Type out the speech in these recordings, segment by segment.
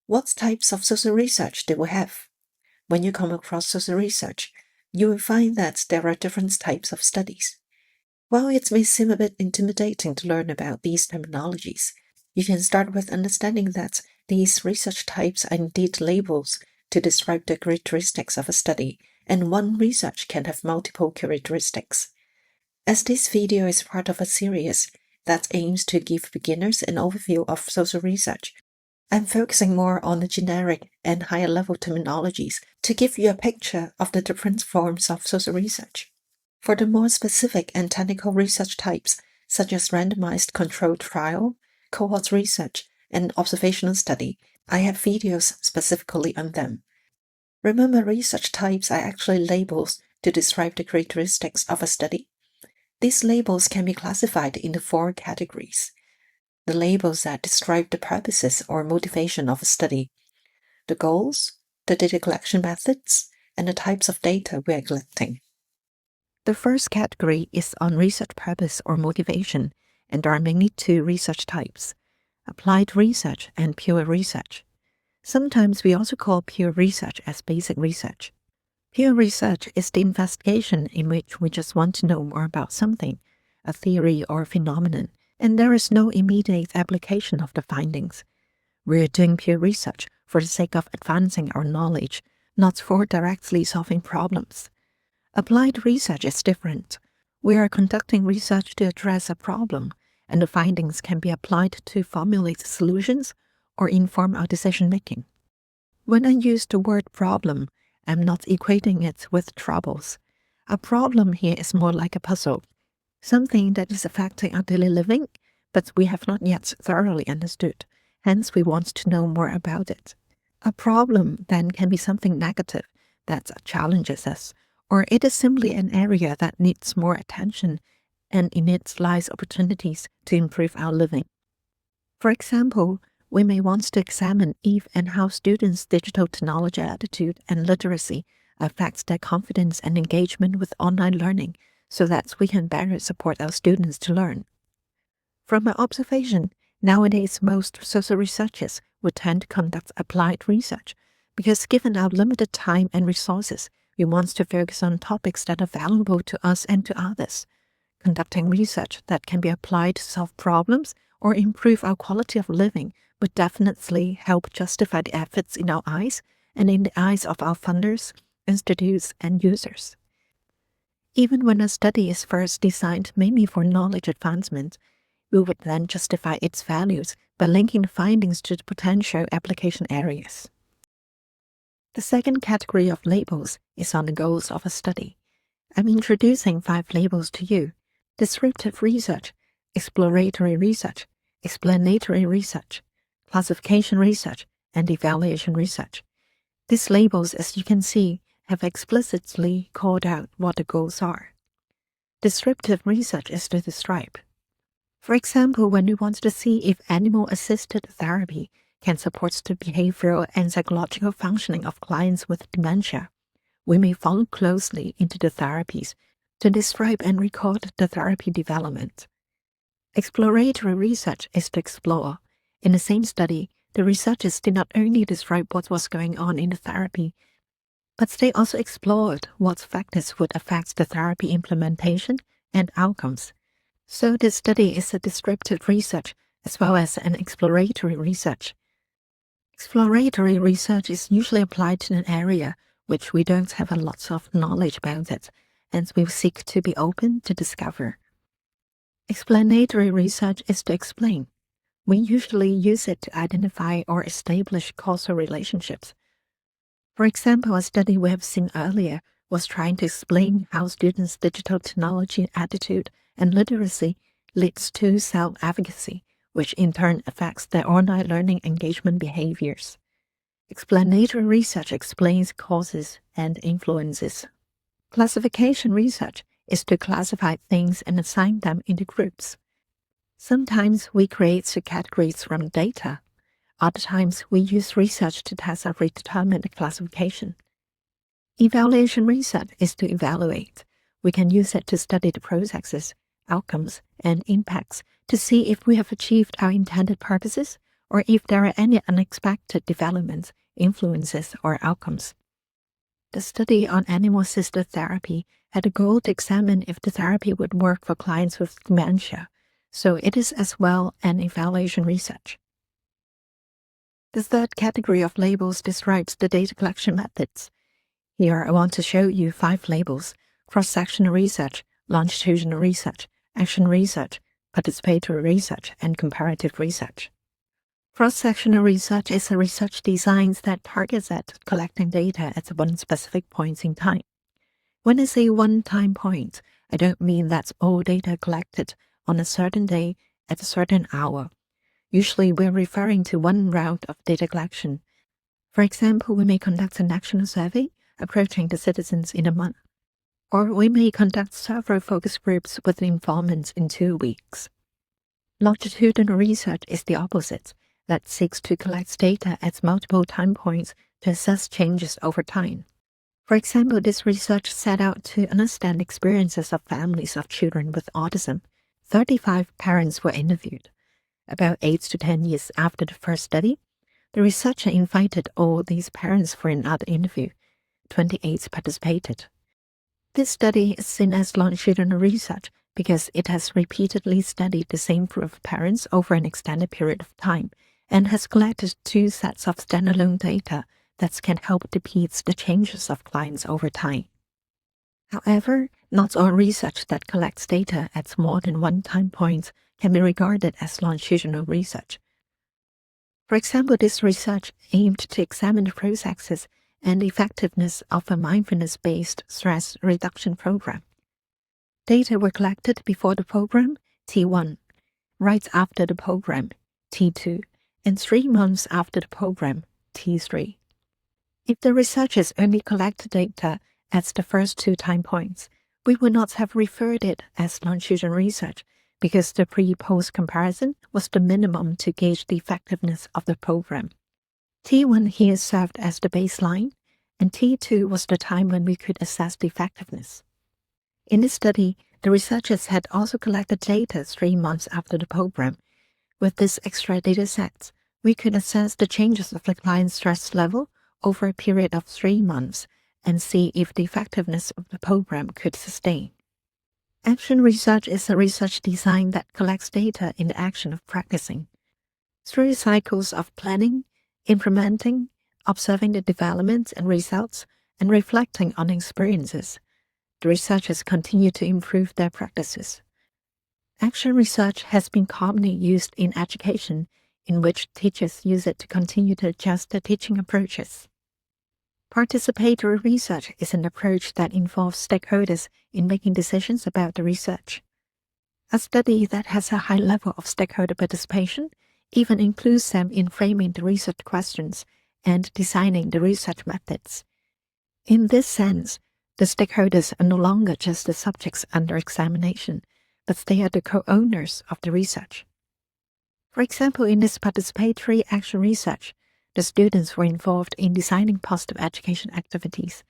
What types of social research do we have? When you come across social research, you will find that there are different types of studies. While it may seem a bit intimidating to learn about these terminologies, you can start with understanding that these research types are indeed labels to describe the characteristics of a study, and one research can have multiple characteristics. As this video is part of a series that aims to give beginners an overview of social research, I'm focusing more on the generic and higher level terminologies to give you a picture of the different forms of social research. For the more specific and technical research types, such as randomized controlled trial, cohort research, and observational study, I have videos specifically on them. Remember, research types are actually labels to describe the characteristics of a study. These labels can be classified into 4 categories. The labels that describe the purposes or motivation of a study, the goals, the data collection methods, and the types of data we are collecting. The first category is on research purpose or motivation, and there are mainly 2 research types: applied research and pure research. Sometimes we also call pure research as basic research. Pure research is the investigation in which we just want to know more about something, a theory or a phenomenon, and there is no immediate application of the findings. We're doing pure research for the sake of advancing our knowledge, not for directly solving problems. Applied research is different. We are conducting research to address a problem, and the findings can be applied to formulate solutions or inform our decision-making. When I use the word problem, I'm not equating it with troubles. A problem here is more like a puzzle, something that is affecting our daily living, but we have not yet thoroughly understood, hence we want to know more about it. A problem then can be something negative that challenges us, or it is simply an area that needs more attention, and in it lies opportunities to improve our living. For example, we may want to examine if and how students' digital technology attitude and literacy affects their confidence and engagement with online learning, so that we can better support our students to learn. From my observation, nowadays most social researchers would tend to conduct applied research, because given our limited time and resources, we want to focus on topics that are valuable to us and to others. Conducting research that can be applied to solve problems or improve our quality of living would definitely help justify the efforts in our eyes and in the eyes of our funders, institutes, and users. Even when a study is first designed mainly for knowledge advancement, we would then justify its values by linking the findings to the potential application areas. The second category of labels is on the goals of a study. I'm introducing 5 labels to you: descriptive research, exploratory research, explanatory research, classification research, and evaluation research. These labels, as you can see, have explicitly called out what the goals are. Descriptive research is to describe. For example, when we want to see if animal-assisted therapy can support the behavioral and psychological functioning of clients with dementia, we may follow closely into the therapies to describe and record the therapy development. Exploratory research is to explore. In the same study, the researchers did not only describe what was going on in the therapy, but they also explored what factors would affect the therapy implementation and outcomes. So this study is a descriptive research as well as an exploratory research. Exploratory research is usually applied to an area which we don't have a lot of knowledge about it, and we seek to be open to discover. Explanatory research is to explain. We usually use it to identify or establish causal relationships. For example, a study we have seen earlier was trying to explain how students' digital technology attitude and literacy leads to self-efficacy, which in turn affects their online learning engagement behaviors. Explanatory research explains causes and influences. Classification research is to classify things and assign them into groups. Sometimes we create categories from data. Other times we use research to test a predetermined classification. Evaluation research is to evaluate. We can use it to study the processes, outcomes, and impacts to see if we have achieved our intended purposes or if there are any unexpected developments, influences, or outcomes. The study on animal-assisted therapy had a goal to examine if the therapy would work for clients with dementia, so it is as well an evaluation research. The third category of labels describes the data collection methods. Here I want to show you 5 labels: cross-sectional research, longitudinal research, action research, participatory research, and comparative research. Cross-sectional research is a research design that targets at collecting data at one specific point in time. When I say one time point, I don't mean that's all data collected on a certain day at a certain hour. Usually we're referring to one round of data collection. For example, we may conduct a national survey approaching the citizens in a month, or we may conduct several focus groups with informants in 2 weeks. Longitudinal research is the opposite, that seeks to collect data at multiple time points to assess changes over time. For example, this research set out to understand experiences of families of children with autism. 35 parents were interviewed. About 8 to 10 years after the first study, the researcher invited all these parents for another interview. 28 participated. This study is seen as longitudinal research because it has repeatedly studied the same group of parents over an extended period of time and has collected 2 sets of standalone data that can help depict the changes of clients over time. However, not all research that collects data at more than one time point can be regarded as longitudinal research. For example, this research aimed to examine the processes and effectiveness of a mindfulness-based stress reduction program. Data were collected before the program, T1, right after the program, T2, and 3 months after the program, T3. If the researchers only collected data at the first 2 time points, we would not have referred it as longitudinal research because the pre-post comparison was the minimum to gauge the effectiveness of the program. T1 here served as the baseline, and T2 was the time when we could assess the effectiveness. In this study, the researchers had also collected data 3 months after the program. With this extra data set, we could assess the changes of the client's stress level over a period of 3 months and see if the effectiveness of the program could sustain. Action research is a research design that collects data in the action of practicing. Through cycles of planning, implementing, observing the developments and results, and reflecting on experiences, the researchers continue to improve their practices. Action research has been commonly used in education, in which teachers use it to continue to adjust their teaching approaches. Participatory research is an approach that involves stakeholders in making decisions about the research. A study that has a high level of stakeholder participation even includes them in framing the research questions and designing the research methods. In this sense, the stakeholders are no longer just the subjects under examination, but they are the co-owners of the research. For example, in this participatory action research, the students were involved in designing positive education activities.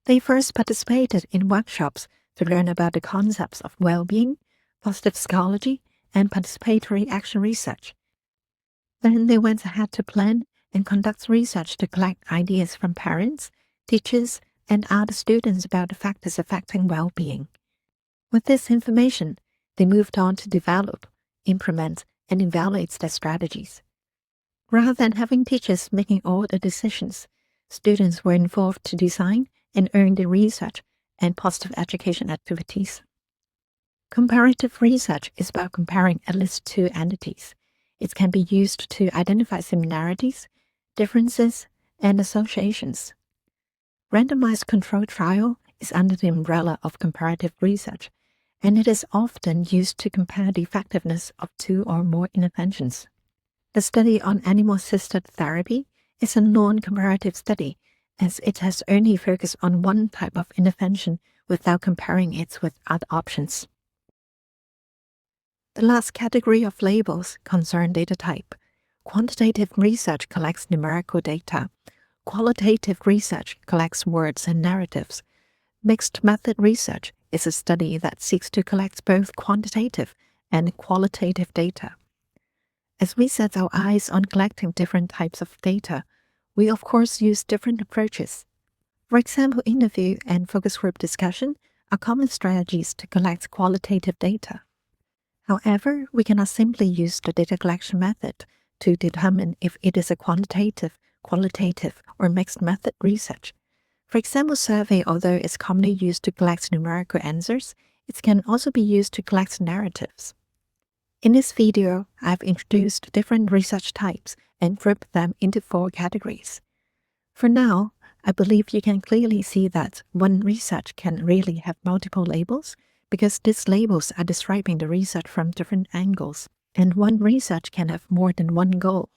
They first participated in workshops to learn about the concepts of well-being, positive psychology, and participatory action research. Then they went ahead to plan and conduct research to collect ideas from parents, teachers, and other students about the factors affecting well-being. With this information, they moved on to develop, implement, and evaluate their strategies. Rather than having teachers making all the decisions, students were involved to design and earn the research and positive education activities. Comparative research is about comparing at least 2 entities. It can be used to identify similarities, differences, and associations. Randomized controlled trial is under the umbrella of comparative research, and it is often used to compare the effectiveness of 2 or more interventions. The study on animal-assisted therapy is a non-comparative study, as it has only focused on one type of intervention without comparing it with other options. The last category of labels concern data type. Quantitative research collects numerical data. Qualitative research collects words and narratives. Mixed method research is a study that seeks to collect both quantitative and qualitative data. As we set our eyes on collecting different types of data, we of course use different approaches. For example, interview and focus group discussion are common strategies to collect qualitative data. However, we cannot simply use the data collection method to determine if it is a quantitative, qualitative, or mixed method research. For example, survey, although it's commonly used to collect numerical answers, it can also be used to collect narratives. In this video, I've introduced different research types and grouped them into 4 categories. For now, I believe you can clearly see that one research can really have multiple labels because these labels are describing the research from different angles, and one research can have more than one goal.